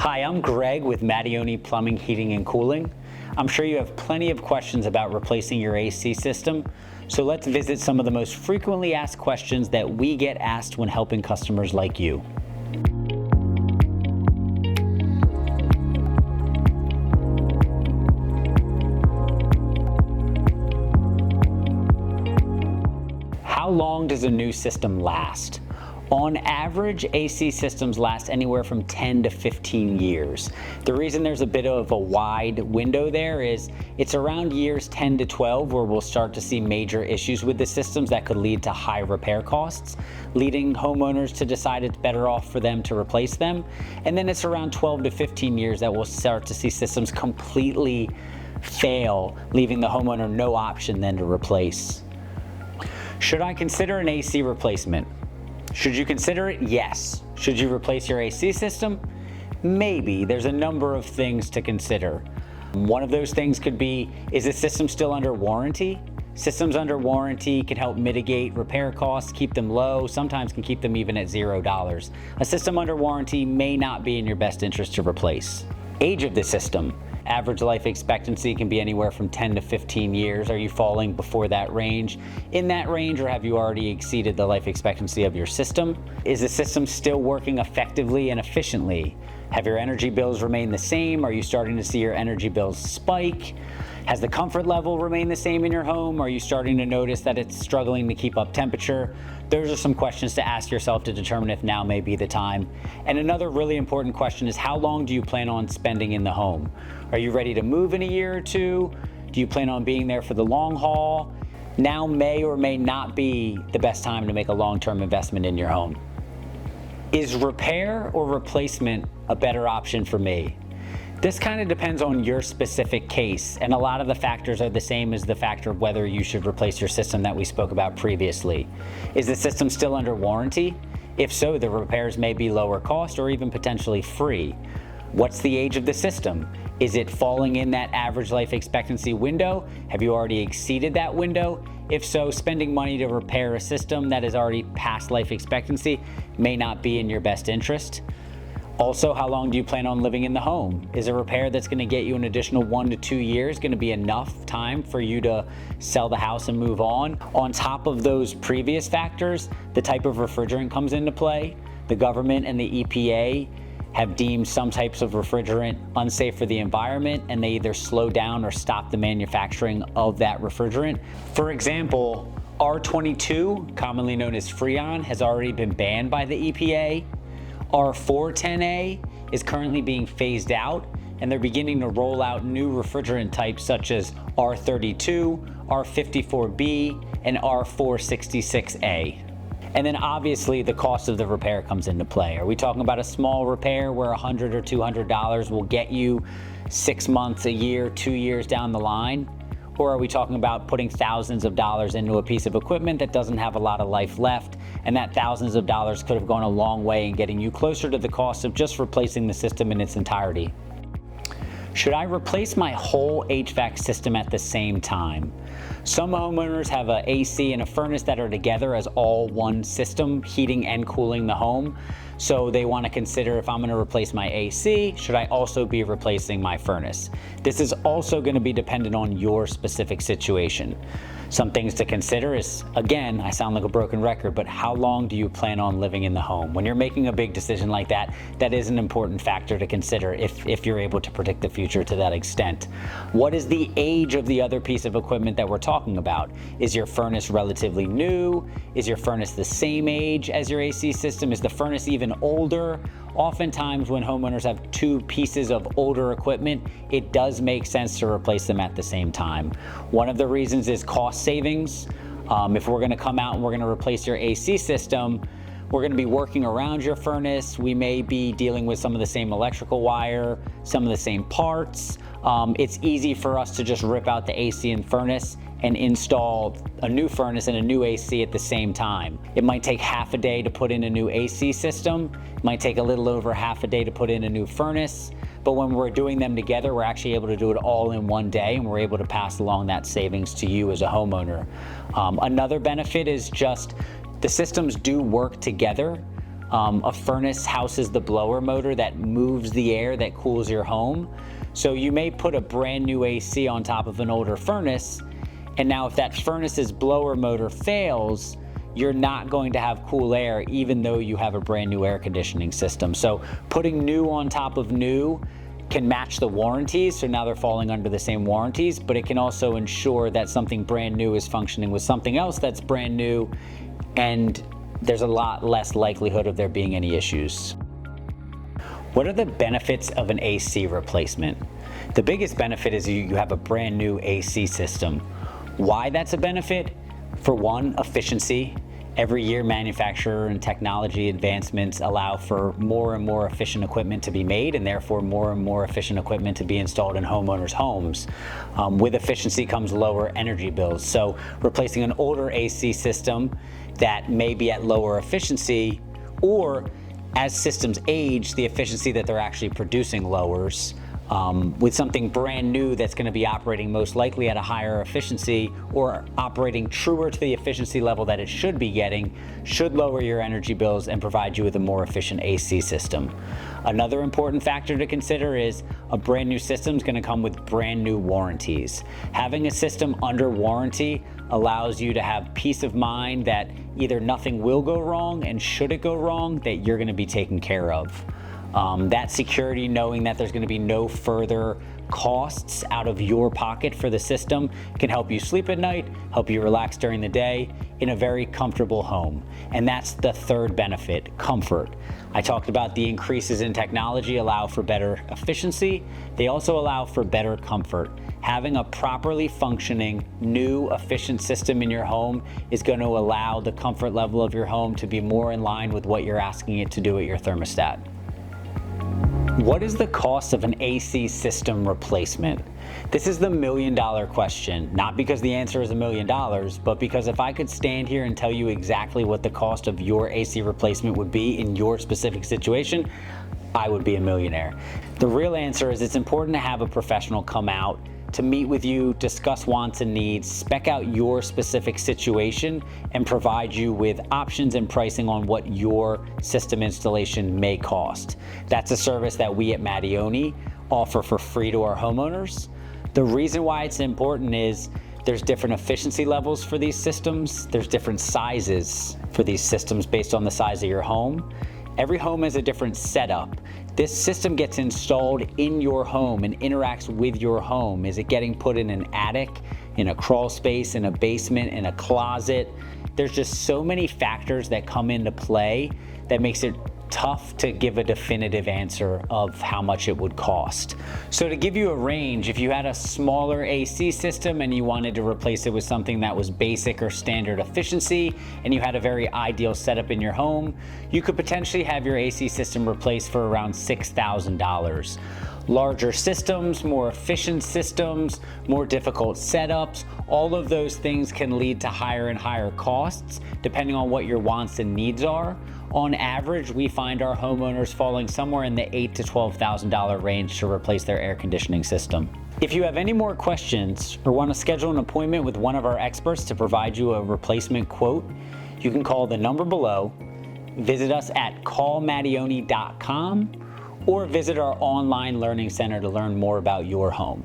Hi, I'm Greg with Mattioni Plumbing, Heating, and Cooling. I'm sure you have plenty of questions about replacing your AC system, so let's visit some of the most frequently asked questions that we get asked when helping customers like you. How long does a new system last? On average, AC systems last anywhere from 10 to 15 years. The reason there's a bit of a wide window there is it's around years 10 to 12 where we'll start to see major issues with the systems that could lead to high repair costs, leading homeowners to decide it's better off for them to replace them. And then it's around 12 to 15 years that we'll start to see systems completely fail, leaving the homeowner no option then to replace. Should I consider an AC replacement? Should you consider it? Yes. Should you replace your AC system? Maybe. There's a number of things to consider. One of those things could be, is the system still under warranty? Systems under warranty can help mitigate repair costs, keep them low, sometimes can keep them even at $0. A system under warranty may not be in your best interest to replace. Age of the system. Average life expectancy can be anywhere from 10 to 15 years. Are you falling before that range? In that range, or have you already exceeded the life expectancy of your system? Is the system still working effectively and efficiently? Have your energy bills remained the same? Are you starting to see your energy bills spike? Has the comfort level remained the same in your home? Are you starting to notice that it's struggling to keep up temperature? Those are some questions to ask yourself to determine if now may be the time. And another really important question is, how long do you plan on spending in the home? Are you ready to move in a year or two? Do you plan on being there for the long haul? Now may or may not be the best time to make a long-term investment in your home. Is repair or replacement a better option for me? This kind of depends on your specific case, and a lot of the factors are the same as the factor of whether you should replace your system that we spoke about previously. Is the system still under warranty? If so, the repairs may be lower cost or even potentially free. What's the age of the system? Is it falling in that average life expectancy window? Have you already exceeded that window? If so, spending money to repair a system that is already past life expectancy may not be in your best interest. Also, how long do you plan on living in the home? Is a repair that's going to get you an additional 1 to 2 years going to be enough time for you to sell the house and move on? On top of those previous factors, the type of refrigerant comes into play. The government and the EPA have deemed some types of refrigerant unsafe for the environment, and they either slow down or stop the manufacturing of that refrigerant. For example, R22, commonly known as Freon, has already been banned by the EPA. R410A is currently being phased out, and they're beginning to roll out new refrigerant types such as R32, R54B, and R466A. And then obviously the cost of the repair comes into play. Are we talking about a small repair where $100 or $200 will get you 6 months, a year, 2 years down the line? Or are we talking about putting thousands of dollars into a piece of equipment that doesn't have a lot of life left, and that thousands of dollars could have gone a long way in getting you closer to the cost of just replacing the system in its entirety? Should I replace my whole HVAC system at the same time? Some homeowners have an AC and a furnace that are together as all one system, heating and cooling the home. So they want to consider, if I'm going to replace my AC, should I also be replacing my furnace? This is also going to be dependent on your specific situation. Some things to consider is, again, I sound like a broken record, but how long do you plan on living in the home? When you're making a big decision like that, that is an important factor to consider if you're able to predict the future to that extent. What is the age of the other piece of equipment that we're talking about? Is your furnace relatively new? Is your furnace the same age as your AC system? Is the furnace even older? Oftentimes when homeowners have two pieces of older equipment, it does make sense to replace them at the same time. One of the reasons is cost savings. If we're going to come out and we're going to replace your AC system, we're going to be working around your furnace. We may be dealing with some of the same electrical wire, some of the same parts. It's easy for us to just rip out the AC and furnace and install a new furnace and a new AC at the same time. It might take half a day to put in a new AC system. It might take a little over half a day to put in a new furnace. But when we're doing them together, we're actually able to do it all in one day, and we're able to pass along that savings to you as a homeowner. Another benefit is just the systems do work together. A furnace houses the blower motor that moves the air that cools your home. So you may put a brand new AC on top of an older furnace, and now if that furnace's blower motor fails, you're not going to have cool air even though you have a brand new air conditioning system. So putting new on top of new can match the warranties, so now they're falling under the same warranties, but it can also ensure that something brand new is functioning with something else that's brand new, and there's a lot less likelihood of there being any issues. What are the benefits of an AC replacement? The biggest benefit is you have a brand new AC system. Why that's a benefit? For one, efficiency. Every year, manufacturer and technology advancements allow for more and more efficient equipment to be made, and therefore more and more efficient equipment to be installed in homeowners' homes. With efficiency comes lower energy bills. So replacing an older AC system that may be at lower efficiency, or as systems age, the efficiency that they're actually producing lowers. With something brand new that's going to be operating most likely at a higher efficiency, or operating truer to the efficiency level that it should be getting, should lower your energy bills and provide you with a more efficient AC system. Another important factor to consider is a brand new system is going to come with brand new warranties. Having a system under warranty allows you to have peace of mind that either nothing will go wrong, and should it go wrong, that you're going to be taken care of. That security, knowing that there's going to be no further costs out of your pocket for the system, can help you sleep at night, help you relax during the day in a very comfortable home. And that's the third benefit, comfort. I talked about the increases in technology allow for better efficiency. They also allow for better comfort. Having a properly functioning, new, efficient system in your home is going to allow the comfort level of your home to be more in line with what you're asking it to do at your thermostat. What is the cost of an AC system replacement? This is the million-dollar question, not because the answer is $1 million, but because if I could stand here and tell you exactly what the cost of your AC replacement would be in your specific situation, I would be a millionaire. The real answer is it's important to have a professional come out to meet with you, discuss wants and needs, spec out your specific situation, and provide you with options and pricing on what your system installation may cost. That's a service that we at Mattioni offer for free to our homeowners. The reason why it's important is there's different efficiency levels for these systems. There's different sizes for these systems based on the size of your home. Every home has a different setup. This system gets installed in your home and interacts with your home. Is it getting put in an attic, in a crawl space, in a basement, in a closet? There's just so many factors that come into play that makes it tough to give a definitive answer of how much it would cost. So to give you a range, if you had a smaller AC system and you wanted to replace it with something that was basic or standard efficiency, and you had a very ideal setup in your home, you could potentially have your AC system replaced for around $6,000. Larger systems, more efficient systems, more difficult setups, all of those things can lead to higher and higher costs depending on what your wants and needs are. On average, we find our homeowners falling somewhere in the $8,000 to $12,000 range to replace their air conditioning system. If you have any more questions or want to schedule an appointment with one of our experts to provide you a replacement quote, you can call the number below, visit us at callmattioni.com, or visit our online learning center to learn more about your home.